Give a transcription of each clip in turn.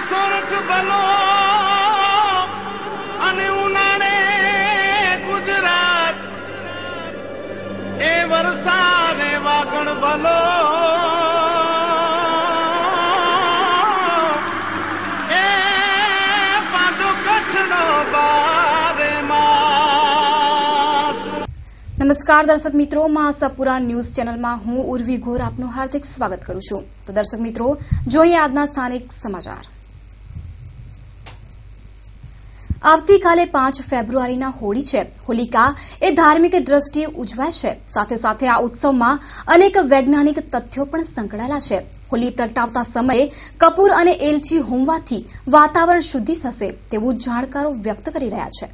સોરઠ બલો અને ઉનાળે ગુજરાત એ વરસાદે વાગણ બલો એ પાછો કચ્છનો બારે માસ। નમસ્કાર દર્શક મિત્રો, મહાસાપુરા ન્યૂઝ ચેનલમાં હું ઉર્વી ઘોર આપનું હાર્દિક સ્વાગત કરું છું। તો દર્શક મિત્રો, જોઈએ આજના સ્થાનિક સમાચાર। આવતીકાલે 5 ફેબ્રુઆરીના હોળી છે। હોલિકા એ ધાર્મિક દ્રષ્ટિએ ઉજવાય છે। સાથે સાથે આ ઉત્સવમાં અનેક વૈજ્ઞાનિક તથ્યો પણ સંકળાયેલા છે। હોલી પ્રગટાવતા સમયે કપૂર અને એલચી હોમવાથી વાતાવરણ શુદ્ધિ થશે તેવું જાણકારો વ્યક્ત કરી રહ્યા છે।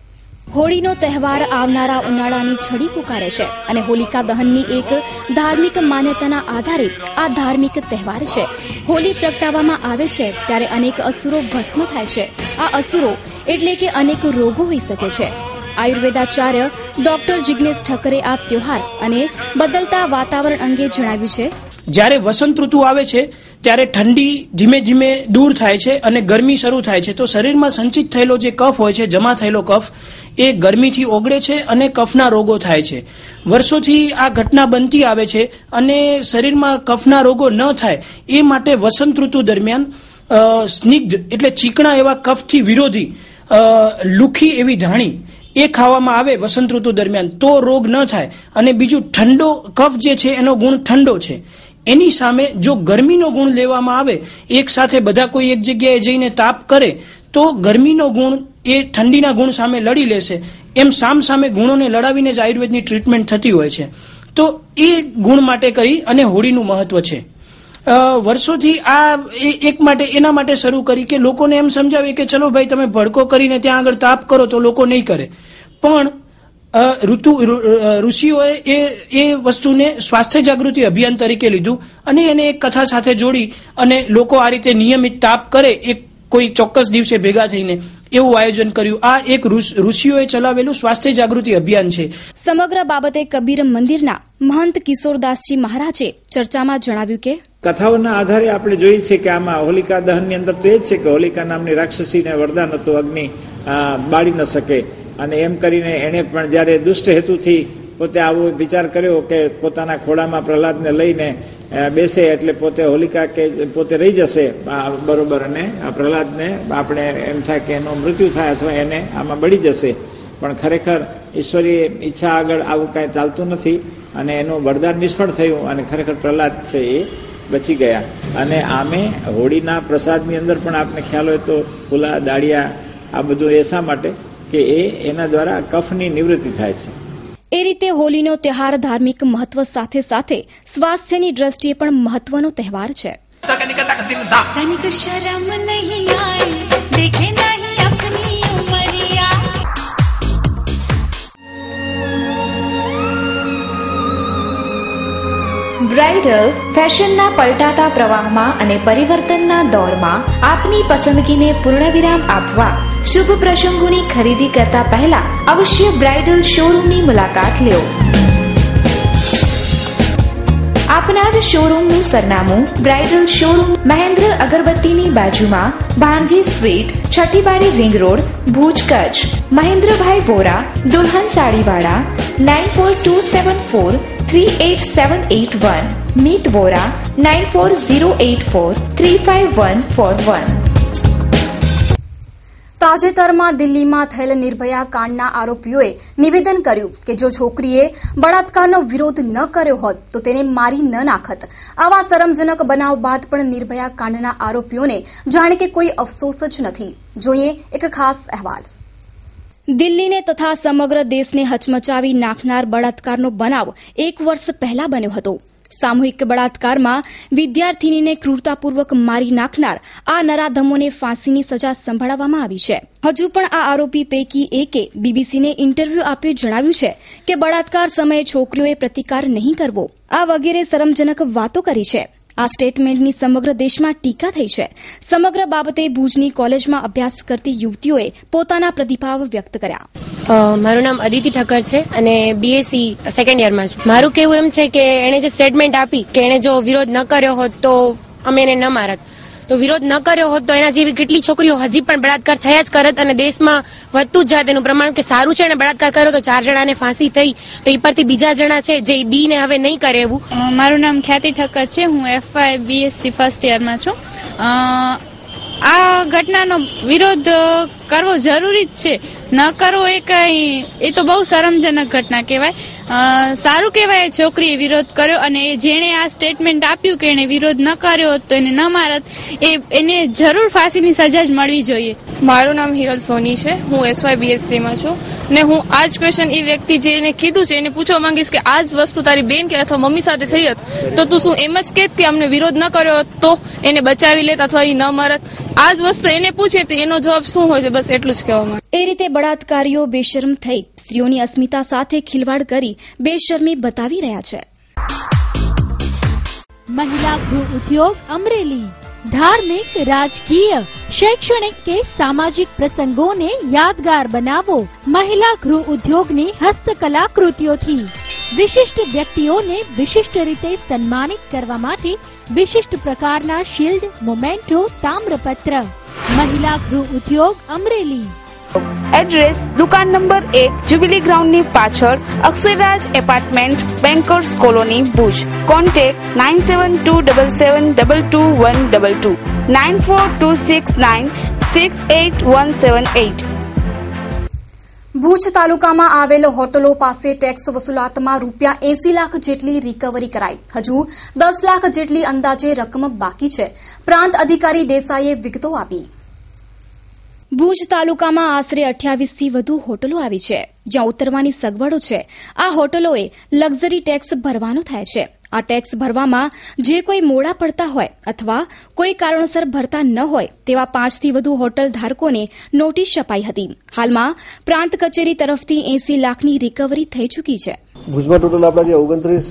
હોળીનો તહેવાર આવનારા ઉનાળાની છડી પુકારે છે અને હોલિકા દહનની એક ધાર્મિક માન્યતાના આધારે આ ધાર્મિક તહેવાર છે। હોલી પ્રગટાવવામાં આવે છે ત્યારે અનેક અસુરો ભસ્મ થાય છે। આ અસુરો એટલે કે અનેક રોગો હોઈ શકે છે। આયુર્વેદાચાર્ય ડોક્ટર જિગ્નેશ ઠક્કરે આ ત્યોહાર અને બદલતા વાતાવરણ અંગે જણાવ્યું છે। જ્યારે વસંત ઋતુ આવે છે ત્યારે ઠંડી ધીમે ધીમે દૂર થાય છે અને ગરમી શરૂ થાય છે, તો શરીરમાં સંચિત થયેલો જે કફ હોય છે, જમા થયેલો કફ એ ગરમીથી ઓગળે છે અને કફના રોગો થાય છે। વર્ષોથી આ ઘટના બનતી આવે છે અને શરીરમાં કફના રોગો ન થાય એ માટે વસંત ઋતુ દરમિયાન સ્નિગ્ધ એટલે ચીકણા એવા કફથી વિરોધી લુખી એવી ધાણી એ ખાવામાં આવે વસંત ઋતુ દરમિયાન તો રોગ ન થાય। અને બીજું, ઠંડો કફ જે છે એનો ગુણ ઠંડો છે, એની સામે જો ગરમીનો ગુણ લેવામાં આવે, એક સાથે બધા કોઈ એક જગ્યાએ જઈને તાપ કરે તો ગરમીનો ગુણ એ ઠંડીના ગુણ સામે લડી લેશે। એમ સામે ગુણોને લડાવીને જ આયુર્વેદની ટ્રીટમેન્ટ થતી હોય છે। તો એ ગુણ માટે કરી અને હોળીનું મહત્વ છે। વર્ષોથી આ એના માટે શરૂ કરી કે લોકોને એમ સમજાવે કે ચલો ભાઈ તમે ભડકો કરીને ત્યાં આગળ તાપ કરો તો લોકો નહીં કરે, પણ ઋષિઓએ એ વસ્તુને સ્વાસ્થ્ય જાગૃતિ અભિયાન તરીકે લીધું અને એને એક કથા સાથે જોડી અને લોકો આ રીતે નિયમિત તાપ કરે એક કોઈ ચોક્કસ દિવસે ભેગા થઈને એવું આયોજન કર્યું। આ એક ઋષિઓએ ચલાવેલું સ્વાસ્થ્ય જાગૃતિ અભિયાન છે। સમગ્ર બાબતે કબીર મંદિરના મહંત કિશોરદાસજી મહારાજે ચર્ચામાં જણાવ્યું કે કથાઓના આધારે આપણે જોઈએ છીએ કે આમાં હોલિકા દહનની અંદર તો એ જ છે કે હોલિકા નામની રાક્ષસીને વરદાન હતું અગ્નિ બાળી ન શકે, અને એમ કરીને એણે પણ જ્યારે દુષ્ટ હેતુથી પોતે આવો વિચાર કર્યો કે પોતાના ખોળામાં પ્રહલાદને લઈને બેસે એટલે પોતે હોલિકા કે પોતે રહી જશે બરોબર, અને પ્રહલાદને આપણે એમ થાય કે એનું મૃત્યુ થાય અથવા એને આમાં બળી જશે, પણ ખરેખર ઈશ્વરીય ઈચ્છા આગળ આવું કાંઈ ચાલતું નથી અને એનું વરદાન નિષ્ફળ થયું અને ખરેખર પ્રહલાદ છે એ બચી ગયા। અને આમે હોળીના પ્રસાદની અંદર પણ આપને ખ્યાલ હોય તો ફૂલા દાળિયા આ બધું એ શા માટે કે એના દ્વારા કફની નિવૃત્તિ થાય છે। એ રીતે હોલીનો તહેવાર ધાર્મિક મહત્વ સાથે સાથે સ્વાસ્થ્યની દ્રષ્ટિએ પણ મહત્વનો તહેવાર છે। બ્રાઇડલ ફેશનના પલટાતા પ્રવાહમાં અને પરિવર્તનના દોરમાં આપની પસંદગીને પૂર્ણવિરામ આપવા શુભ પ્રસંગોની ખરીદી કરતા પહેલા અવશ્ય બ્રાઇડલ શોરૂમની મુલાકાત લો। આપના જ શોરૂમનું સરનામું બ્રાઇડલ શોરૂમ મહેન્દ્ર અગરબત્તીની બાજુમાં, Bhanji street, Chhathibari ring road, Bhuj, Kutch. Mahendrabhai Vora, દુલ્હન સાડીવાળા, 9424438781, મીત વોરા, 9408435141। તાજેતરમાં દિલ્હીમાં થયેલ નિર્ભયા કાંડના આરોપીઓએ નિવેદન કર્યું કે જો છોકરીએ બળાત્કારનો વિરોધ ન કર્યો હોત તો તેને મારી ન નાખત। આવા શરમજનક બનાવ બાદ પણ નિર્ભયા કાંડના આરોપીઓને જાણે કે કોઈ અફસોસ જ નથી। જોઈએ એક ખાસ અહેવાલ। દિલ્હીને તથા સમગ્ર દેશને હચમચાવી નાખનાર બળાત્કારનો બનાવ 1 વર્ષ પહેલા બન્યો હતો। સામૂહિક બળાત્કારમાં વિદ્યાર્થીનીને ક્રૂરતાપૂર્વક મારી નાખનાર આ નરાધમોને ફાંસીની સજા સંભળાવવામાં આવી છે। હજુ પણ આ આરોપી પૈકી એકે બીબીસીને ઇન્ટરવ્યૂ આપી જણાવ્યું છે કે બળાત્કાર સમયે છોકરીઓએ પ્રતિકાર નહીં કરવો, આ વગેરે શરમજનક વાતો કરી છે। આ સ્ટેટમેન્ટની સમગ્ર દેશમાં ટીકા થઈ છે। સમગ્ર બાબતે ભુજની કોલેજમાં અભ્યાસ કરતી યુવતીઓએ પોતાના પ્રતિભાવ વ્યક્ત કર્યા। મારું નામ અદિતિ ઠક્કર છે અને બીએસસી સેકન્ડ યરમાં છું। મારું કહેવું એમ છે કે એણે જે સ્ટેટમેન્ટ આપી કે એણે જો વિરોધ ન કર્યો હોત તો અમે એને ન મારત, તો વિરોધ ન કર્યો હોત તો એના જેવી કેટલી છોકરીઓ હજી પણ બળાત્કાર થયા જ કરત અને દેશમાં વધતું જ જાય તેનું પ્રમાણ કે સારું છે અને બળાત્કાર કર્યો તો 4 જણાને ફાંસી થઈ તો એ પરથી બીજા જણા છે જે બી ને હવે નહીં કરે એવું. મારું નામ ખ્યાતિ ઠક્કર છે. હું FY BSc ફર્સ્ટ યરમાં છું. આ ઘટનાનો વિરોધ કરવો જરૂરી જ છે. ન કરવો એ તો બહુ શરમજનક ઘટના કહેવાય. સારું કહેવાય છોકરીએ વિરોધ કર્યો અને જેણે આ સ્ટેટમેન્ટ આપ્યું કે એને વિરોધ ન કર્યો હોત તો એને ન મારત, એને જરૂર ફાંસીની સજા જ મળવી જોઈએ. મારું નામ હિરલ સોની છે. હું SY BSc માં છું ને હું આ જ ક્વેશ્ચન એ વ્યક્તિ જે એને કીધું છે એને પૂછવા માંગીશ કે આ જ વસ્તુ તારી બેન કે અથવા મમ્મી સાથે થઈ હોત તો તું શું એમ જ કહેત કે અમને વિરોધ ન કર્યો હોત તો એને બચાવી લેત અથવા એ ન મરત? આ જ વસ્તુ એને પૂછે તો એનો જવાબ શું હોય છે? બસ એટલું જ કહેવા માંગે. એ રીતે બળાત્કારીઓ બેશરમ થઈ સ્ત્રીઓની અસ્મિતા સાથે ખિલવાડ કરી બેશરમી બતાવી રહ્યા છે. महिला गृह उद्योग अमरेली धार्मिक, राजकीय, शैक्षणिक के सामाजिक प्रसंगों ने यादगार बनावो. महिला गृह उद्योगની હસ્તકલા કૃતિઓથી વિશિષ્ટ વ્યક્તિઓને વિશિષ્ટ રીતે સન્માનિત કરવા માટે વિશિષ્ટ પ્રકારના shield, memento, તામ્રપત્ર. Mahila Griha Udyog Amreli. Address દુકાન નંબર 1 જ્યુબિલી ગ્રાઉન્ડની પાછળ, Aksharraj apartment, bankers colony, Bhuj. Contact 9727722122 9426968178. Bhuj તાલુકામાં આવેલ હોટલો પાસે ટેક્સ વસૂલાતમાં ₹80 લાખ જેટલી રિકવરી કરાઈ. હજુ 10 લાખ જેટલી અંદાજે રકમ બાકી છે. પ્રાંત અધિકારી દેસાઈએ વિગતો આપી. ભુજ તાલુકામાં આશરે 28 થી વધુ હોટલો આવી છે જ્યાં ઉતરવાની સગવડો છે. આ હોટલોએ લક્ઝરી ટેક્સ ભરવાનો થાય છે. આ ટેક્સ ભરવામાં જે કોઈ મોડા પડતા હોય અથવા કોઈ કારણોસર ભરતા ન હોય તેવા 5 થી વધુ હોટલ ધારકોને નોટિસ અપાઈ હતી. હાલમાં પ્રાંત કચેરી તરફથી 80 લાખની રિકવરી થઈ ચૂકી છે. ભુજમાં ટોટલ આપણા જે 29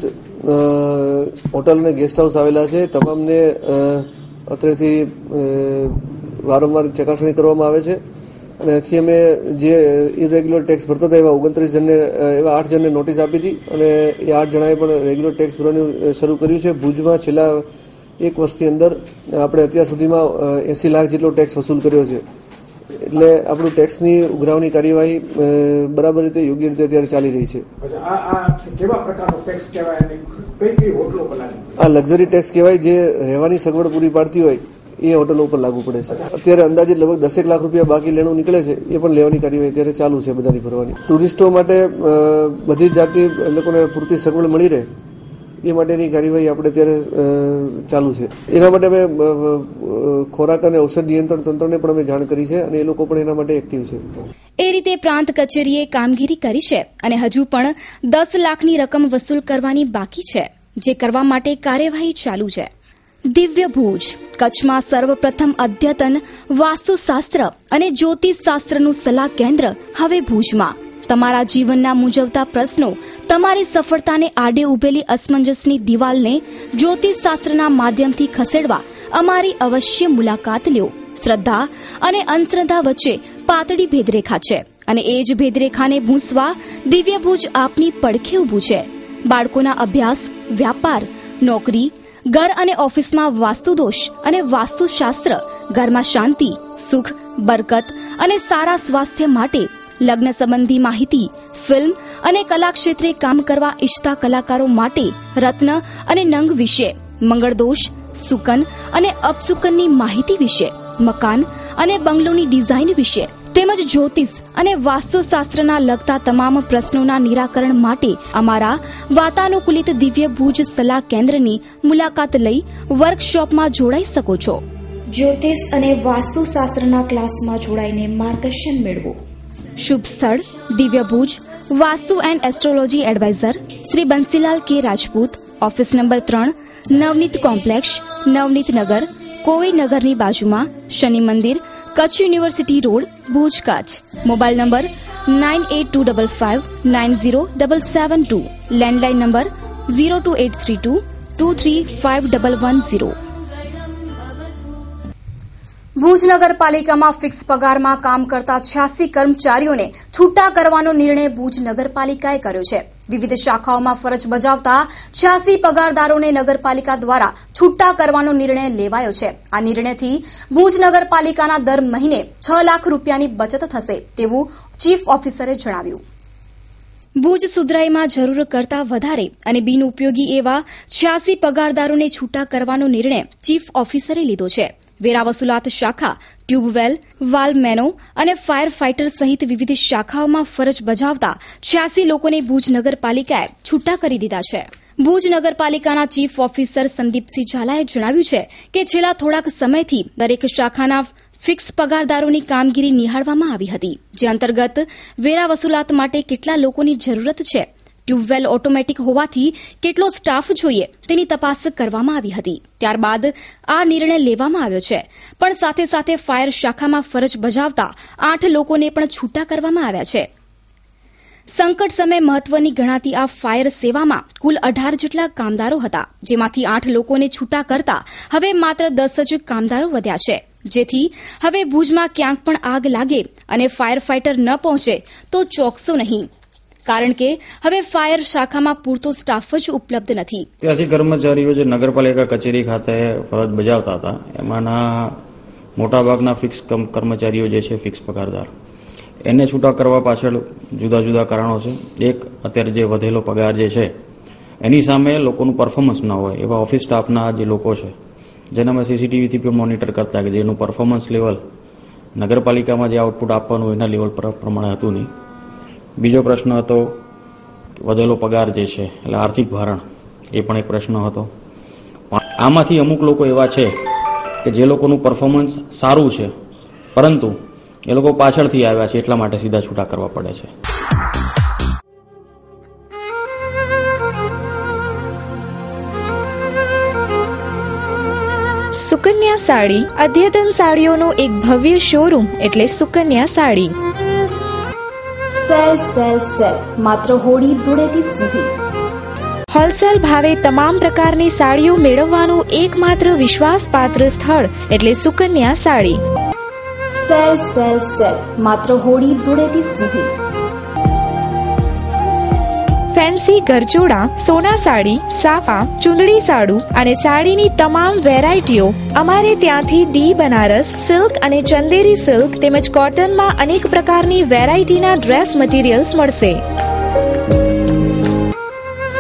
હોટલ અને ગેસ્ટ હાઉસ આવેલા છે તમામને અત્રેથી વારંવાર ચકાસણી કરવામાં આવે છે અને એથી અમે જે ઇરેગ્યુલર ટેક્સ ભરતા હતા એવા 29 જણને એવા 8 જણને નોટિસ આપી હતી અને એ 8 જણાએ પણ રેગ્યુલર ટેક્સ ભરવાનું શરૂ કર્યું છે. ભુજમાં છેલ્લા 1 વર્ષની અંદર આપણે અત્યાર સુધીમાં 80 લાખ જેટલો ટેક્સ વસૂલ કર્યો છે. એટલે આપણું ટેક્સની ઉઘરાવની કાર્યવાહી બરાબર રીતે યોગ્ય રીતે અત્યારે ચાલી રહી છે. આ લક્ઝરી ટેક્સ કહેવાય જે રહેવાની સગવડ પૂરી પાડતી હોય એ હોટલો ઉપર લાગુ પડે છે. અત્યારે અંદાજિત લગભગ 10 લાખ રૂપિયા બાકી લેણું નીકળે છે. એ પણ લેવાની કાર્યવાહી અત્યારે ચાલુ છે બધાની ભરવાની. ટુરિસ્ટો માટે બધી જાતની લોકોને પૂરતી સગવડ મળી રહે એ માટેની કાર્યવાહી આપણે અત્યારે ચાલુ છે. એના માટે અમે ખોરાક અને ઔષધ નિયંત્રણ તંત્રને પણ અમે જાણ કરી છે અને એ લોકો પણ એના માટે એક્ટિવ છે. એ રીતે પ્રાંત કચેરીએ કામગીરી કરી છે અને હજુ પણ 10 લાખની રકમ વસૂલ કરવાની બાકી છે જે કરવા માટે કાર્યવાહી ચાલુ છે. દિવ્ય ભુજ કચ્છમાં સર્વપ્રથમ અદ્યતન વાસ્તુશાસ્ત્ર અને જ્યોતિષશાસ્ત્રનું સલાહ કેન્દ્ર હવે ભુજમાં. તમારા જીવનના મૂંઝવતા પ્રશ્નો, તમારી સફળતાને આડે ઉભેલી અસમંજસની દિવાલને જ્યોતિષશાસ્ત્રના માધ્યમથી ખસેડવા અમારી અવશ્ય મુલાકાત લ્યો. શ્રદ્ધા અને અંધશ્રદ્ધા વચ્ચે પાતળી ભેદરેખા છે અને એ જ ભેદરેખાને ભૂંસવા દિવ્ય ભુજ આપની પડખે ઊભું છે. બાળકોના અભ્યાસ, વ્યાપાર, નોકરી, ઘર અને ઓફિસમાં વાસ્તુદોષ અને વાસ્તુશાસ્ત્ર, ઘરમાં શાંતિ, સુખ, બરકત અને સારા સ્વાસ્થ્ય માટે, લગ્ન સંબંધી માહિતી, ફિલ્મ અને કલા ક્ષેત્રે કામ કરવા ઈચ્છતા કલાકારો માટે રત્ન અને નંગ વિશે, મંગળદોષ, સુકન અને અપસુકનની માહિતી વિશે, મકાન અને બંગલોની ડિઝાઇન વિશે તેમજ જ્યોતિષ અને વાસ્તુશાસ્ત્રના લગતા તમામ પ્રશ્નોના નિરાકરણ માટે અમારા વાતાનુકૂલિત દિવ્ય ભુજ સલાહ કેન્દ્રની મુલાકાત લઈ વર્કશોપમાં જોડાઈ શકો છો. જ્યોતિષ અને વાસ્તુશાસ્ત્રના ક્લાસમાં જોડાઈને માર્ગદર્શન મેળવો. શુભ સ્થળ દિવ્ય Bhuj. Vastu and astrology adviser Shri Bansilal K Rajput. Office number 3, Navneet complex, Navneet Nagar, Kovi નગરની બાજુમાં, Shani Mandir, Kutch university road, Bhuj, Kutch. Mobile number 9825590772. Landline number 02832235110. Bhuj નગરપાલિકામાં ફિક્સ પગારમાં કામ કરતા 86 કર્મચારીઓને છૂટા કરવાનો નિર્ણય ભુજ નગરપાલિકાએ કર્યો છે. વિવિધ શાખાઓમાં ફરજ બજાવતા 86 પગારદારોને નગરપાલિકા દ્વારા છૂટા કરવાનો નિર્ણય લેવાયો છે. આ નિર્ણયથી ભુજ નગરપાલિકાના દર મહિને 6 લાખ રૂપિયાની બચત થશે તેવું ચીફ ઓફિસરે જણાવ્યું. ભુજ સુધરાઈમાં જરૂર કરતા વધારે અને બિનઉપયોગી એવા 86 પગારદારોને છૂટા કરવાનો નિર્ણય ચીફ ઓફિસરે લીધો છે. વેરા વસૂલાત શાખા, ટ્યુબવેલ, વાલ્વમેનો અને ફાયર ફાઇટર સહિત વિવિધ શાખાઓમાં ફરજ બજાવતા 86 લોકોને ભુજ નગરપાલિકાએ છૂટા કરી દીધા છે. ભુજ નગરપાલિકાના ચીફ ઓફિસર સંદીપસિંહ ઝાલાએ જણાવ્યું છે કે છેલ્લા થોડાક સમયથી દરેક શાખાના ફિક્સ પગારદારોની કામગીરી નિહાળવામાં આવી હતી, જે અંતર્ગત વેરા વસૂલાત માટે કેટલા લોકોની જરૂરત છે, ટ્યુબવેલ ઓટોમેટિક હોવાથી કેટલો સ્ટાફ જોઈએ તેની તપાસ કરવામાં આવી હતી. ત્યારબાદ આ નિર્ણય લેવામાં આવ્યો છે. પણ સાથે સાથે ફાયર શાખામાં ફરજ બજાવતા 8 લોકોને પણ છૂટા કરવામાં આવ્યા છે. સંકટ સમયે મહત્વની ગણાતી આ ફાયર સેવામાં કુલ 18 જેટલા કામદારો હતા, જેમાંથી 8 લોકોને છૂટા કરતા હવે માત્ર 10 જ કામદારો વધ્યા છે. જેથી હવે ભુજમાં ક્યાંક પણ આગ લાગે અને ફાયર ફાઇટર ન પહોંચે તો ચોકસો નહીં, કારણ કે હવે ફાયર શાખામાં પૂરતો સ્ટાફ જ ઉપલબ્ધ નથી. 83 કર્મચારીઓ જે નગરપાલિકા કચેરી ખાતે ફરજ બજાવતા હતા, એમાંના મોટાભાગના ફિક્સ કર્મચારીઓ જે છે, ફિક્સ પગારદાર, એને છૂટા કરવા પાછળ જુદા જુદા કારણો છે. એક, અત્યારે જે વધેલો પગાર જે છે એની સામે લોકોનું પરફોર્મન્સ ન હોય એવા ઓફિસ સ્ટાફના જે લોકો છે, જેને અમે સીસીટીવીથી પણ મોનિટર કરતા કે જેનું પરફોર્મન્સ લેવલ નગરપાલિકામાં જે આઉટપુટ આપવાનું એના લેવલ પ્રમાણે હતું નહીં. બીજો પ્રશ્ન હતો વધેલો પગાર જે છે એટલે આર્થિક ભારણ, એ પણ એક પ્રશ્ન હતો. આમાંથી અમુક લોકો એવા છે કે જે લોકોનું પરફોર્મન્સ સારું છે પરંતુ એ લોકો પાછળથી આવ્યા છે એટલા માટે સીધા છૂટા કરવા પડે છે. સુકન્યા સાડી અદ્યતન સાડીઓનું એક ભવ્ય શોરૂમ એટલે Sukanya sari. Sale sale sale માત્ર હોળી ધૂળેટી સુધી. હોલસેલ ભાવે તમામ પ્રકારની સાડીઓ મેળવવાનું એકમાત્ર વિશ્વાસપાત્ર સ્થળ એટલે Sukanya sari. Sale sale sale માત્ર હોળી ધૂળેટી સુધી. ફેન્સી ગરચોડા, સોના સાડી, સાફા, ચુંદડી સાડુ અને સાડીની તમામ વેરાયટીઓ અમારે ત્યાંથી ડી બનારસ સિલ્ક અને ચંદેરી સિલ્ક તેમજ કોટનમાં અનેક પ્રકારની વેરાયટીના ડ્રેસ મટીરિયલ્સ મળશે.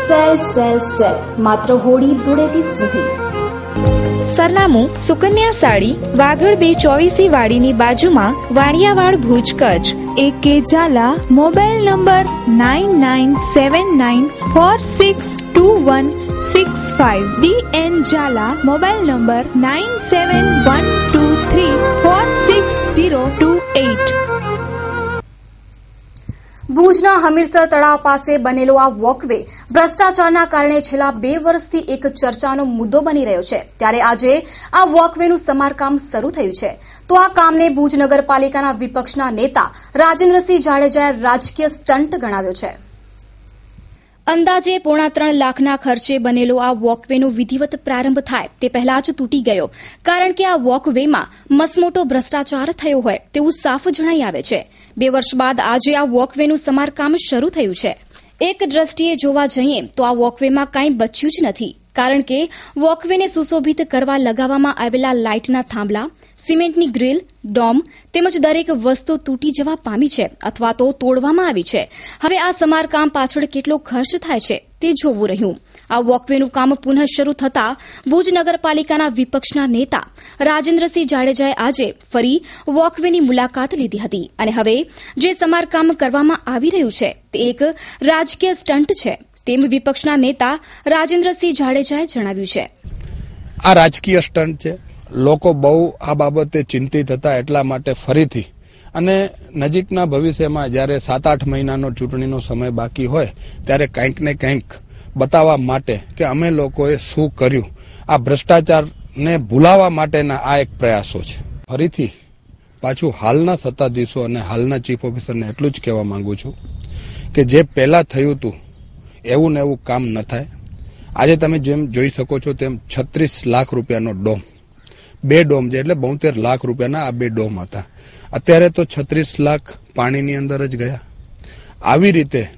સેલ સેલ સેલ માત્ર હોળી ધૂળેટી સુધી. સરનામું સુકન્યા સાડી, વાગડ 224 વાડીની બાજુમાં, Vaniyavad, Bhuj, Kutch. AK Jhala, mobile number 9979462165. DN Jhala, mobile number 9712346028. ભુજના હમીરસર તળાવ પાસે બનેલો આ વોકવે ભ્રષ્ટાચારના કારણે છેલ્લા 2 વર્ષથી એક ચર્ચાનો મુદ્દો બની રહ્યો છે. ત્યારે આજે આ વોકવેનું સમારકામ શરૂ થયું છે. તો આ કામને ભુજ નગરપાલિકાના વિપક્ષના નેતા રાજેન્દ્રસિંહ જાડેજાએ રાજકીય સ્ટન્ટ ગણાવ્યો છે. અંદાજે 3.5 લાખના ખર્ચે બનેલો આ વોકવેનો વિધિવત પ્રારંભ થાય તે પહેલા જ તૂટી ગયો, કારણ કે આ વોકવેમાં મસમોટો ભ્રષ્ટાચાર થયો હોય તેવું સાફ જણાઈ આવે છે. 2 વર્ષ બાદ આજે આ વોકવેનું સમારકામ શરૂ થયું છે. એક દ્રષ્ટિએ જોવા જઈએ તો આ વોકવેમાં કાંઈ બચ્યું જ નથી, કારણ કે વોકવેને સુશોભિત કરવા લગાવવામાં આવેલા લાઇટના થાંભલા, સિમેન્ટની ગ્રીલ, ડોમ તેમજ દરેક વસ્તુ તૂટી જવા પામી છે અથવા તો તોડવામાં આવી છે. હવે આ સમારકામ પાછળ કેટલો ખર્ચ થાય છે તે જોવું રહ્યું. આ વોકવેનું કામ પુનઃ શરૂ થતાં ભુજ નગરપાલિકાના વિપક્ષના નેતા રાજેન્દ્રસિંહ જાડેજાએ આજે ફરી વોકવેની મુલાકાત લીધી હતી અને હવે જે સમારકામ કરવામાં આવી રહ્યું છે તે એક રાજકીય સ્ટન્ટ છે તેમ વિપક્ષના નેતા રાજેન્દ્રસિંહ જાડેજાએ જણાવ્યું છે. આ રાજકીય સ્ટન્ટ છે. લોકો બહુ આ બાબતે ચિંતિત હતા, એટલા માટે ફરીથી અને નજીકના ભવિષ્યમાં જ્યારે 7-8 મહિનાનો ચૂંટણીનો સમય બાકી હોય ત્યારે કંઈક ને કંઈક બતાવવા માટે કે અમે લોકોએ શું કર્યું, આ ભ્રષ્ટાચારને ભૂલાવવા માટેના આ એક પ્રયાસો છે. ફરીથી પાછું હાલના સત્તાધીશો અને હાલના ચીફ ઓફિસરને એટલું જ કહેવા માંગુ છું કે જે પહેલા થયું હતું એવું ને એવું કામ ન થાય. આજે તમે જેમ જોઈ શકો છો તેમ 36 લાખ રૂપિયાનો ડોમ, 2 ડોમ છે એટલે 72 લાખ રૂપિયાના આ 2 ડોમ હતા. અત્યારે તો 36 લાખ પાણીની અંદર જ ગયા. આવી રીતે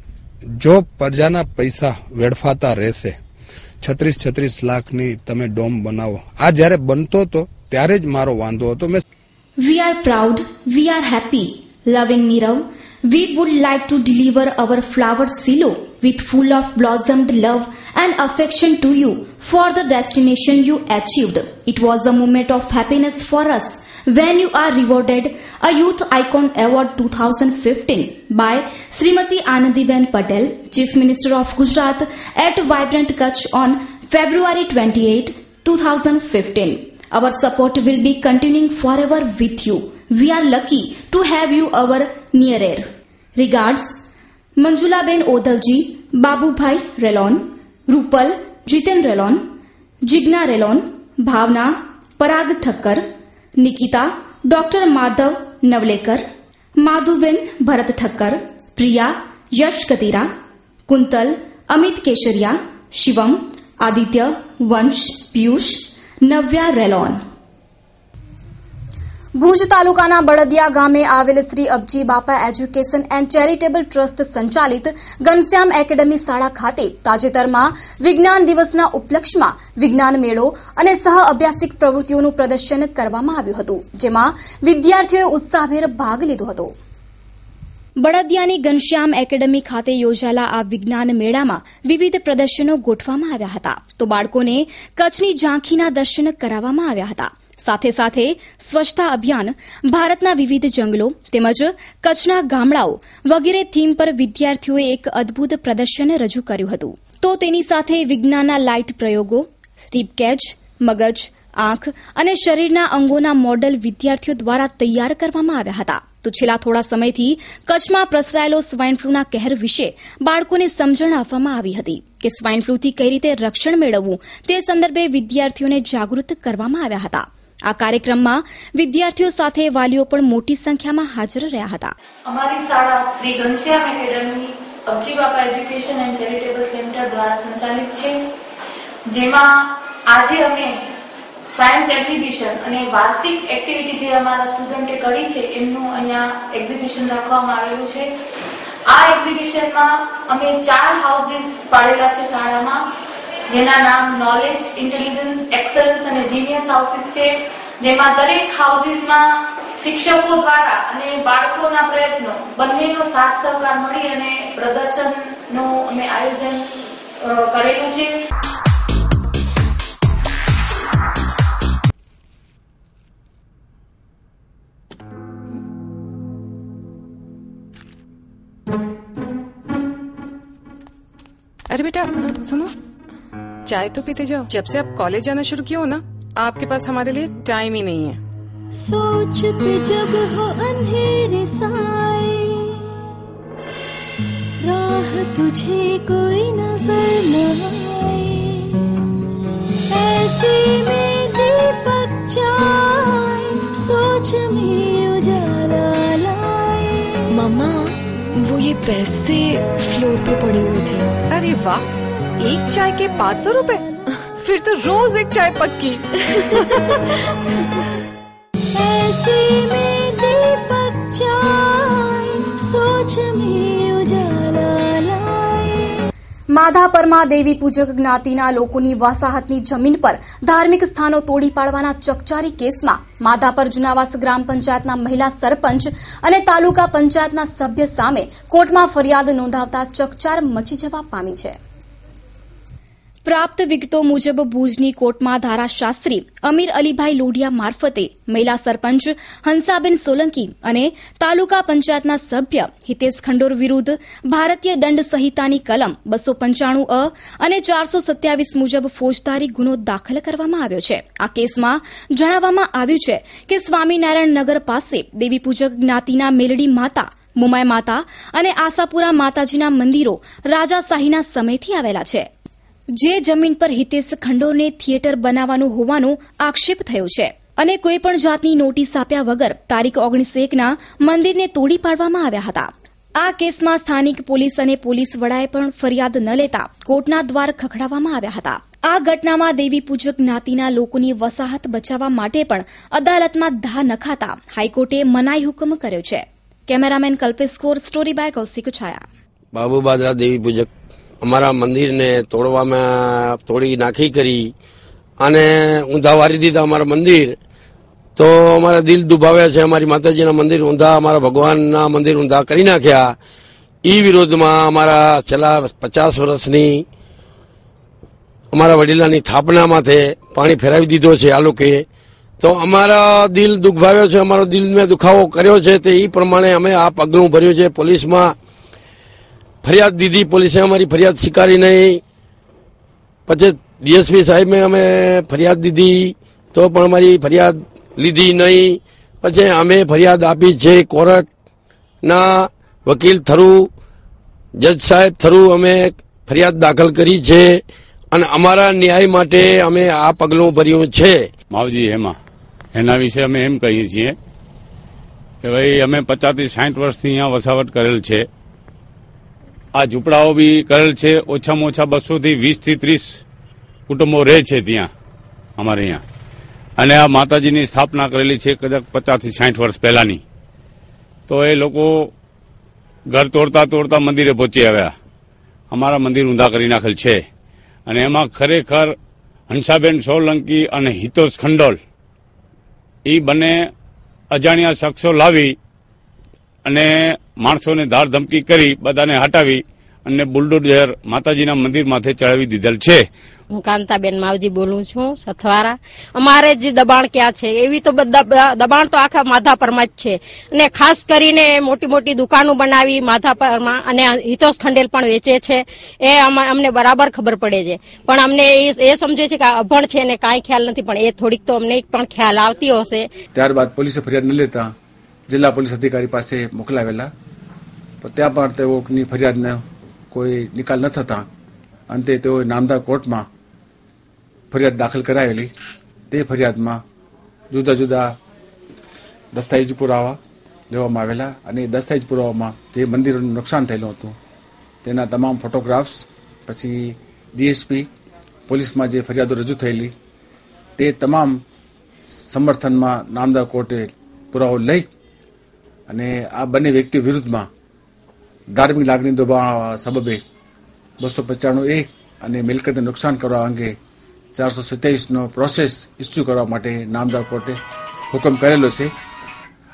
જો પ્રજાના પૈસા વેડફાતા રહેશે 36 લાખની તમે ડોમ બનાવો, આ જયારે બનતો હતો ત્યારે જ મારો વાંધો હતો. We are proud, we are happy. Loving Nirav, we would like to deliver our flower silo with full of blossomed love and affection to you for the destination you achieved. It was a moment of happiness for us when you are rewarded a Youth Icon Award 2015 by Srimati Anandiben Patel, Chief Minister of Gujarat at Vibrant Kutch on February 28, 2015. Our support will be continuing forever with you. We are lucky to have you our nearer. Regards, Manjulaben Odhavji, Babubhai Relon, Rupal Jiten Relon, Jigna Relon, Bhavna Parag Thakkar, Nikita Dr. Madhav Navlekar, Madhuben Bharat Thakkar, Priya Yash Katira, Kuntal Amit Kesharia, Shivam Aditya Vansh Piyush, Navya Relon. Bhuj તાલુકાના બળદિયા ગામે આવેલ શ્રી અબજી બાપા education and charitable trust સંચાલિત Ghanshyam academy શાળા ખાતે તાજેતરમાં વિજ્ઞાન દિવસના ઉપલક્ષમાં વિજ્ઞાન મેળો અને સહ અભ્યાસિક પ્રવૃત્તિઓનું પ્રદર્શન કરવામાં આવ્યું હતું, જેમાં વિદ્યાર્થીઓએ ઉત્સાહભેર ભાગ લીધો હતો. બળદિયાની ઘનશ્યામ એકેડમી ખાતે યોજાયેલા આ વિજ્ઞાન મેળામાં વિવિધ પ્રદર્શનો ગોઠવવામાં આવ્યા હતા, તો બાળકોને કચ્છની ઝાંખીના દર્શન કરાવવામાં આવ્યા હતા. સાથે સાથે સ્વચ્છતા અભિયાન, ભારતના વિવિધ જંગલો તેમજ કચ્છના ગામડાઓ વગેરે થીમ પર વિદ્યાર્થીઓએ એક અદભુત પ્રદર્શન રજૂ કર્યું હતું. તો તેની સાથે વિજ્ઞાનના લાઇટ પ્રયોગો, રીબકેજ, મગજ, આંખ અને શરીરના અંગોના મોડલ વિદ્યાર્થીઓ દ્વારા તૈયાર કરવામાં આવ્યા હતા. તો છેલ્લા થોડા સમયથી કચ્છમાં પ્રસરાયેલો સ્વાઇન ફ્લૂના કહેર વિશે બાળકોને સમજણ આપવામાં આવી હતી કે સ્વાઇન ફ્લૂથી કઈ રીતે રક્ષણ મેળવવું તે સંદર્ભે વિદ્યાર્થીઓને જાગૃત કરવામાં આવ્યા હતા. આ કાર્યક્રમમાં વિદ્યાર્થીઓ સાથે વાલીઓ પણ મોટી સંખ્યામાં હાજર રહ્યા હતા. અમારી શાળા શ્રી ઘનશ્યામ એકેડમી અબજી બાપા એજ્યુકેશન એન્ડ ચેરિટેબલ સેન્ટર દ્વારા સંચાલિત છે, જેમાં આજે અમે સાયન્સ એક્ઝિબિશન અને વાર્ષિક એક્ટિવિટી જે અમારા સ્ટુડન્ટે કરી છે એમનું અહીંયા એક્ઝિબિશન રાખવામાં આવેલું છે. આ એક્ઝિબિશનમાં અમે 4 હાઉસીસ પાડેલા છે શાળામાં, જેના નામ નોલેજ, ઇન્ટેલિજન્સ, એક્સલન્સ અને જીનિયસ હાઉસીસ છે, જેમાં દરેક હાઉસીસમાં શિક્ષકો દ્વારા અને બાળકોના પ્રયત્નો બંનેનો સાથ સહકાર મળી અને પ્રદર્શનનું અમે આયોજન કરેલું છે. अरे बेटा सुनो, चाय तो पीते जाओ. जब से आप कॉलेज जाना शुरू किया हो ना, आपके पास हमारे लिए टाइम ही नहीं है. सोच पे जब हो अंधेरे साए, राह तुझे कोई नजर न आए, ऐसे में दीपक जाए, सोच में उजाला लाए. मम्मा, वो ये पैसे फ्लोर पे पड़े हुए थे. अरे वाह, एक चाय के 500 रुपए? फिर तो रोज एक चाय पक्की. ऐसे में दीपक जाए, सोच में उजाला लाए. માધાપરમાં દેવી પૂજક જ્ઞાતિના લોકોની વસાહતની જમીન પર ધાર્મિક સ્થાનો તોડી પાડવાના ચકચારી કેસમાં માધાપર જુનાવાસ ગ્રામ પંચાયતના મહિલા સરપંચ અને તાલુકા પંચાયતના સભ્ય સામે કોર્ટમાં ફરિયાદ નોંધાવતા ચકચાર મચી જવા પામી છે. પ્રાપ્ત વિગતો મુજબ ભુજની કોર્ટમાં ધારાશાસ્ત્રી અમીર અલીભાઈ લોઢિયા મારફતે મહિલા સરપંચ હંસાબેન સોલંકી અને તાલુકા પંચાયતના સભ્ય હિતેશ ખંડોર વિરુદ્ધ ભારતીય દંડ સંહિતાની કલમ 295 અને 427 મુજબ ફોજદારી ગુનો દાખલ કરવામાં આવ્યો છે. આ કેસમાં જણાવવામાં આવ્યું છે કે સ્વામિનારાયણ નગર પાસે દેવી પૂજક જ્ઞાતિના મેલડી માતા, મુમાય માતા અને આશાપુરા માતાજીના મંદિરો રાજાશાહીના સમયથી આવેલા છે, જે જમીન પર હિતેશ ખંડોરને થિયેટર બનાવવાનું હોવાનો આક્ષેપ થયો છે અને કોઈપણ જાતની નોટિસ આપ્યા વગર તારીખ 19/1ના મંદિરને તોડી પાડવામાં આવ્યા હતા. આ કેસમાં સ્થાનિક પોલીસ અને પોલીસ વડાએ પણ ફરિયાદ ન લેતા કોર્ટના દ્વાર ખખડાવવામાં આવ્યા હતા. આ ઘટનામાં દેવી પૂજક જ્ઞાતિના લોકોની વસાહત બચાવવા માટે પણ અદાલતમાં ધા નખાતા હાઈકોર્ટે મનાઈ હુકમ કર્યો છે. Cameraman Kalpesh Kor, story by Kaushik Chhaya. Babu Badra દેવી પૂજક અમારા મંદિરને તોડી નાખી કરી અને ઊંધા વારી દીધા અમારા મંદિર, તો અમારા દિલ દુભાવ્યા છે. અમારી માતાજીના મંદિર ઊંધા, અમારા ભગવાનના મંદિર ઊંધા કરી નાખ્યા. એ વિરોધમાં અમારા છેલ્લા 50 વર્ષની અમારા વડીલાની સ્થાપના માથે પાણી ફેરવી દીધો છે આ લોકોએ. તો અમારા દિલ દુભાવ્યો છે, અમારો દિલ મેં દુખાવો કર્યો છે. તે એ પ્રમાણે અમે આ પગલું ભર્યું છે. પોલીસમાં ફરિયાદ દીધી, પોલીસે અમારી ફરિયાદ સ્વીકારી નહીં. પછી ડીએસપી સાહેબને અમે ફરિયાદ દીધી તો પણ અમારી ફરિયાદ લીધી નહીં. પછી અમે ફરિયાદ આપી છે કોર્ટના વકીલ થરુ, જજ સાહેબ થરુ અમે ફરિયાદ દાખલ કરી છે અને અમારા ન્યાય માટે અમે આ પગલું ભર્યું છે. માવજી હેમા, એના વિશે અમે એમ કહીએ છીએ કે ભાઈ અમે 50 થી 60 વર્ષથી અહીંયા વસાવટ કરેલ છે. આ ઝૂંપડાઓ બી કરેલ છે. ઓછામાં ઓછા 200 થી 20 થી 30 કુટુંબો રહે છે ત્યાં અમારે અહીંયા. અને આ માતાજીની સ્થાપના કરેલી છે કદાચ 50 થી 60 વર્ષ પહેલાની. તો એ લોકો ઘર તોડતા મંદિરે પહોંચી આવ્યા. અમારા મંદિર ઊંધા કરી નાખેલ છે. અને એમાં ખરેખર હંસાબેન સોલંકી અને હિતોષ ખંડોલ એ બંને અજાણ્યા શખ્સો લાવી અને માણસોને ધાર ધમકી કરી બધાને હટાવી અને બુલડોઝર માતાજીના મંદિર માથે ચડાવી દીધેલ છે. હું કાંતાબેન માવજી બોલું છું, સથવારા. અમારે જે દબાણ ક્યાં છે એવી તો દબાણ તો આખા માધાપરમાં જ છે. અને ખાસ કરીને મોટી મોટી દુકાનો બનાવી માધાપરમાં, અને હિતોષ ખંડેલ પણ વેચે છે. એ અમને બરાબર ખબર પડે છે. પણ અમને એ સમજે છે કે આ અભણ છે ને કાંઈ ખ્યાલ નથી, પણ એ થોડીક તો અમને પણ ખ્યાલ આવતી હશે. ત્યારબાદ પોલીસે ફરિયાદ ન લેતા જિલ્લા પોલીસ અધિકારી પાસે મોકલાવેલા, તો ત્યાં પણ તેઓની ફરિયાદને કોઈ નિકાલ ન થતા અંતે તેઓએ નામદાર કોર્ટમાં ફરિયાદ દાખલ કરાવેલી. તે ફરિયાદમાં જુદા જુદા દસ્તાવેજ પુરાવા લેવામાં આવેલા અને એ દસ્તાવેજ પુરાવામાં જે મંદિરોનું નુકસાન થયેલું હતું તેના તમામ ફોટોગ્રાફ્સ, પછી ડીએસપી પોલીસમાં જે ફરિયાદો રજૂ થયેલી તે તમામ સમર્થનમાં નામદાર કોર્ટે પુરાવો લઈ અને આ બંને વ્યક્તિઓ વિરુદ્ધમાં ધાર્મિક લાગણી દબાવવા સબબે 295A અને મિલકતને નુકસાન કરવા અંગે 427નો પ્રોસેસ ઇસ્યુ કરવા માટે નામદાર કોર્ટે હુકમ કરેલો છે.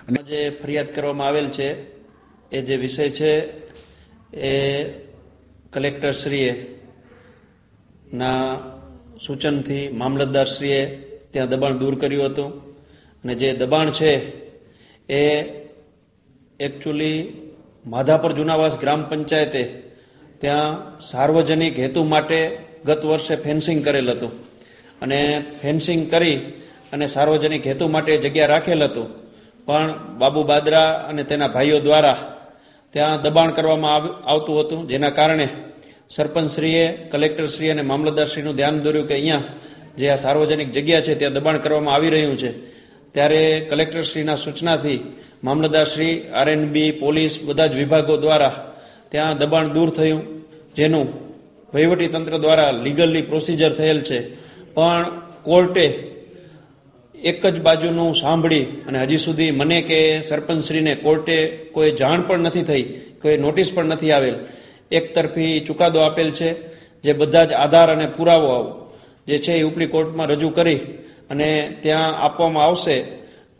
અને જે ફરિયાદ કરવામાં આવેલ છે એ જે વિષય છે એ કલેક્ટરશ્રીએ ના સૂચનથી મામલતદારશ્રીએ ત્યાં દબાણ દૂર કર્યું હતું. અને જે દબાણ છે એ એકચ્યુઅલી માધાપર જુનાવાસ ગ્રામ પંચાયતે ત્યાં સાર્વજનિક હેતુ માટે ગત વર્ષે ફેન્સિંગ કરેલ હતું. અને ફેન્સિંગ કરી અને સાર્વજનિક હેતુ માટે જગ્યા રાખેલ હતું. પણ બાબુ બાદરા અને તેના ભાઈઓ દ્વારા ત્યાં દબાણ કરવામાં આવતું હતું, જેના કારણે સરપંચશ્રીએ, કલેક્ટરશ્રી અને મામલતદારશ્રીનું ધ્યાન દોર્યું કે અહીંયા જે આ સાર્વજનિક જગ્યા છે ત્યાં દબાણ કરવામાં આવી રહ્યું છે. ત્યારે કલેક્ટરશ્રીના સૂચનાથી મામલતદારશ્રી, આરએનબી, પોલીસ બધા જ વિભાગો દ્વારા ત્યાં દબાણ દૂર થયું, જેનું વહીવટી તંત્ર દ્વારા લીગલી પ્રોસિજર થયેલ છે. પણ કોર્ટે એક જ બાજુનું સાંભળી અને હજી સુધી મને કે સરપંચશ્રીને કોર્ટે કોઈ જાણ પણ નથી થઈ, કોઈ નોટિસ પણ નથી આવેલ. એક તરફી ચુકાદો આપેલ છે, જે બધા જ આધાર અને પુરાવો જે છે એ ઉપલી કોર્ટમાં રજૂ કરી અને ત્યાં આપવામાં આવશે.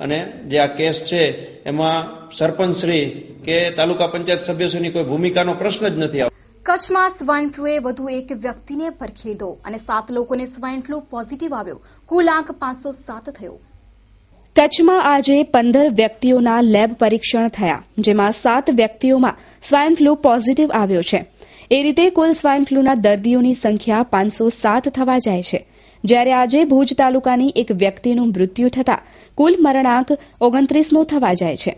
અને જે આ કેસ છે એમાં સરપંચશ્રી કે તાલુકા પંચાયત સભ્યશ્રીની કોઈ ભૂમિકાનો પ્રશ્ન જ નથી આવતો. કચ્છમાં સ્વાઇન ફ્લુએ વધુ એક વ્યક્તિને પરખેદો અને 7 લોકોને સ્વાઇન ફ્લુ પોઝિટિવ આવ્યો. કુલ આંક 507 થયો. કચ્છમાં આજે 15 વ્યક્તિઓના લેબ પરીક્ષણ થયા, જેમાં 7 વ્યક્તિઓમાં સ્વાઇન ફ્લુ પોઝિટિવ આવ્યો છે. એ રીતે કુલ સ્વાઇન ફ્લુના દર્દીઓની સંખ્યા 507 થવા જાય છે. જ્યારે આજે ભુજ તાલુકાની એક વ્યક્તિનું મૃત્યુ થતાં કુલ મરણાંક 29નો થવા જાય છે.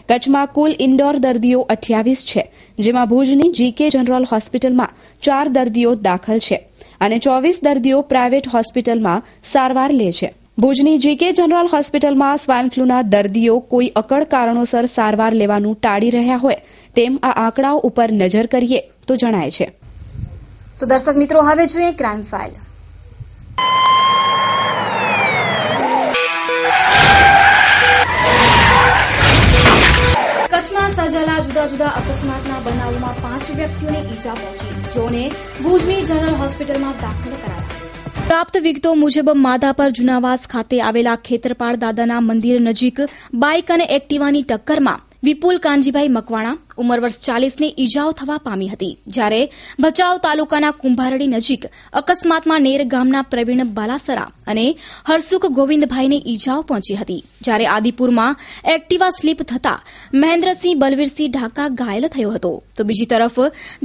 કચ્છમાં કુલ ઇન્ડોર દર્દીઓ 28 છે, જેમાં ભુજની જીકે જનરલ હોસ્પિટલમાં 4 દર્દીઓ દાખલ છે અને 24 દર્દીઓ પ્રાઇવેટ હોસ્પિટલમાં સારવાર લે છે. ભુજની જીકે જનરલ હોસ્પિટલમાં સ્વાઇન ફ્લુના દર્દીઓ કોઈ અકળ કારણોસર સારવાર લેવાનું ટાળી રહ્યા હોય તેમ આ આંકડાઓ ઉપર નજર કરીએ તો જણાય છે. તો દર્શક મિત્રો, હવે જોઈએ ક્રાઇમ ફાઇલ. કચ્છમાં સર્જાયેલા જુદા જુદા અકસ્માતના બનાવોમાં 5 વ્યક્તિઓને ઈજા પહોંચી, જેઓને ભુજની જનરલ હોસ્પિટલમાં દાખલ કરાયા. પ્રાપ્ત વિગતો મુજબ માધાપર જુનાવાસ ખાતે આવેલા ખેતરપાળ દાદાના મંદિર નજીક બાઇક અને એક્ટિવાની ટક્કરમાં વિપુલ કાનજીભાઈ મકવાણા ઉંમર વર્ષ 40ની ઈજાઓ થવા પામી હતી, જ્યારે ભચાઉ તાલુકાના કુંભારડી નજીક અકસ્માતમાં નેર ગામના પ્રવીણ બાલાસરા અને હરસુખ ગોવિંદભાઈને ઈજાઓ પહોંચી હતી, જ્યારે આદિપુરમાં એક્ટિવા સ્લીપ થતા મહેન્દ્રસિંહ બલવીરસિંહ ઢાકા ઘાયલ થયો હતો. તો બીજી તરફ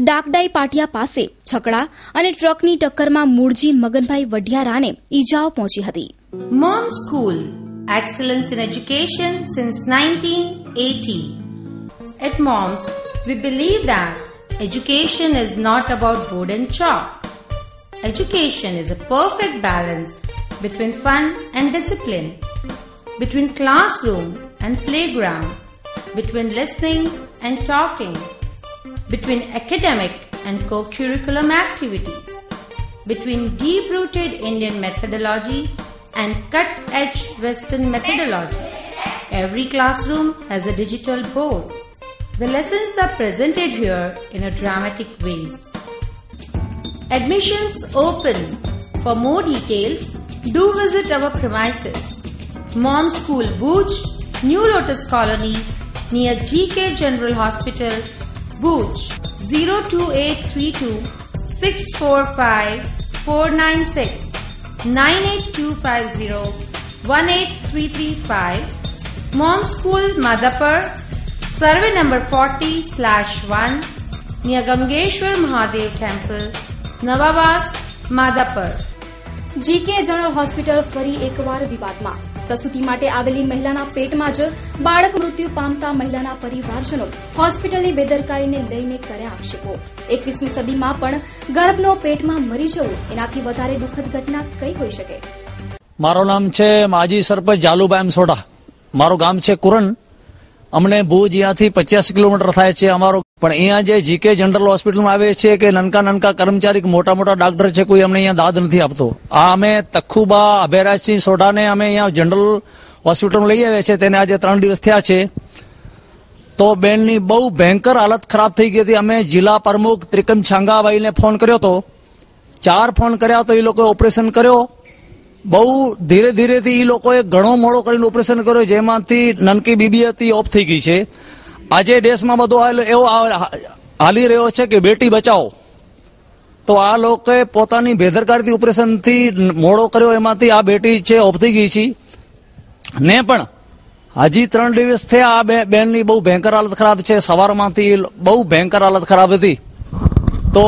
ડાકડાઈ પાટિયા પાસે છકડા અને ટ્રકની ટક્કરમાં મૂળજી મગનભાઈ વઢિયારાને ઈજાઓ પહોંચી હતી. Mom School, excellence in education since 1980. At Moms, we believe that education is not about board and chalk. Education is a perfect balance between fun and discipline, between classroom and playground, between listening and talking, between academic and co-curriculum activities, between deep-rooted Indian methodology and cut-edge Western methodology. Every classroom has a digital board. The lessons are presented here in a dramatic ways. Admissions open. For more details, do visit our premises. Mom School Bhuj, New Lotus Colony, near GK General Hospital, Bhuj. 02832 645 496 98250 18335. Mom School Madhapur, survey number 40/1 near Gamgeshwar Mahadev Temple, Navavas, Madhapur. GK general hospital ફરી એકવાર વિવાદમાં. પ્રસૂતિ માટે આવેલી મહિલાના પેટમાં જ બાળક મૃત્યુ પામતા મહિલાના પરિવારજનો હોસ્પિટલની બેદરકારીને લઈને કર્યા આક્ષેપો. 21મી સદીમાં પણ ગર્ભનો પેટમાં મરી જવું એનાથી વધારે દુઃખદ ઘટના કઈ હોઈ શકે? મારું નામ છે માજી સરપંચ જાલુભાઈ સોઢા. મારું ગામ છે કુરન. અમને ભુજ અહીંયાથી 50 કિલોમીટર થાય છે અમારો. પણ અહીંયા જે જીકે જનરલ હોસ્પિટલમાં આવે છે કે નનકા કર્મચારી મોટા મોટા ડાક્ટર છે, કોઈ અમને અહીંયા દાદ નથી આપતો. આ અમે તખુબા અભયરાજસિંહ સોઢાને અમે અહીંયા જનરલ હોસ્પિટલમાં લઈ આવ્યા છે. તેને આજે 3 દિવસ થયા છે. તો બેનની બહુ ભયંકર હાલત ખરાબ થઈ ગઈ હતી. અમે જિલ્લા પ્રમુખ ત્રિકમ છાંગાભાઈને ફોન કર્યો હતો. 4 ફોન કર્યા તો એ લોકોએ ઓપરેશન કર્યો. બહુ ધીરે ધીરેથી એ લોકોએ ઘણો મોડો કરીને ઓપરેશન કર્યો, જેમાંથી નનકી બીબી હતી ઓફ થઈ ગઈ છે. આજે દેશમાં બધો એવો હાલી રહ્યો છે કે બેટી બચાવો. તો આ લોકોએ પોતાની બેદરકારીથી ઓપરેશનથી મોડો કર્યો, એમાંથી આ બેટી છે ઓફ થઈ ગઈ છે. ને પણ હજી 3 દિવસ થયા આ બેનની બહુ ભયંકર હાલત ખરાબ છે. સવારમાંથી બહુ ભયંકર હાલત ખરાબ હતી. તો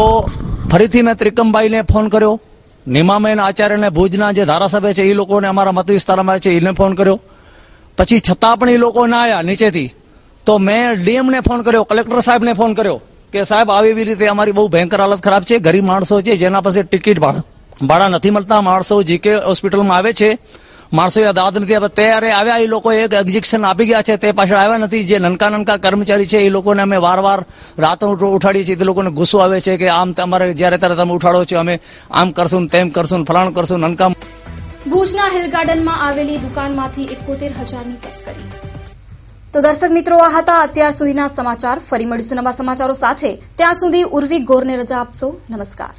ફરીથી મેં ત્રિકમભાઈને ફોન કર્યો. નિમામેન આચાર્યને ભુજના જે ધારાસભ્ય છે એ લોકોને અમારા મત વિસ્તારમાં છે એને ફોન કર્યો. પછી છતાં પણ એ લોકો ના આવ્યા નીચેથી. તો મેં ડીએમને ફોન કર્યો, કલેક્ટર સાહેબને ફોન કર્યો કે સાહેબ આવી રીતે અમારી બહુ ભયંકર હાલત ખરાબ છે. ગરીબ માણસો છે જેના પાસે ટિકિટ ભાડા નથી મળતા. માણસો જીકે હોસ્પિટલમાં આવે છે, માણસો દાદ નથી આપતા. ત્યારે આવ્યા એ લોકો એક ઇન્જેક્શન આપી ગયા છે, તે પાછળ આવ્યા નથી. જે નનકા કર્મચારી છે એ લોકોને અમે વાર રાત ઉઠાડીએ છીએ. તે લોકોને ગુસ્સો આવે છે કે આમ તમારે જ્યારે ત્યારે તમે ઉઠાડો છો, અમે આમ કરશું તેમ કરશું ફલાણ કરશું. નનકા ભુજના હિલ ગાર્ડનમાં આવેલી દુકાનમાંથી 71,000ની તસ્કરી. તો દર્શક મિત્રો, આ હતા અત્યાર સુધીના સમાચાર. ફરી મળીશું નવા સમાચારો સાથે. ત્યાં સુધી ઉર્વી ગોરને રજા આપશો. નમસ્કાર.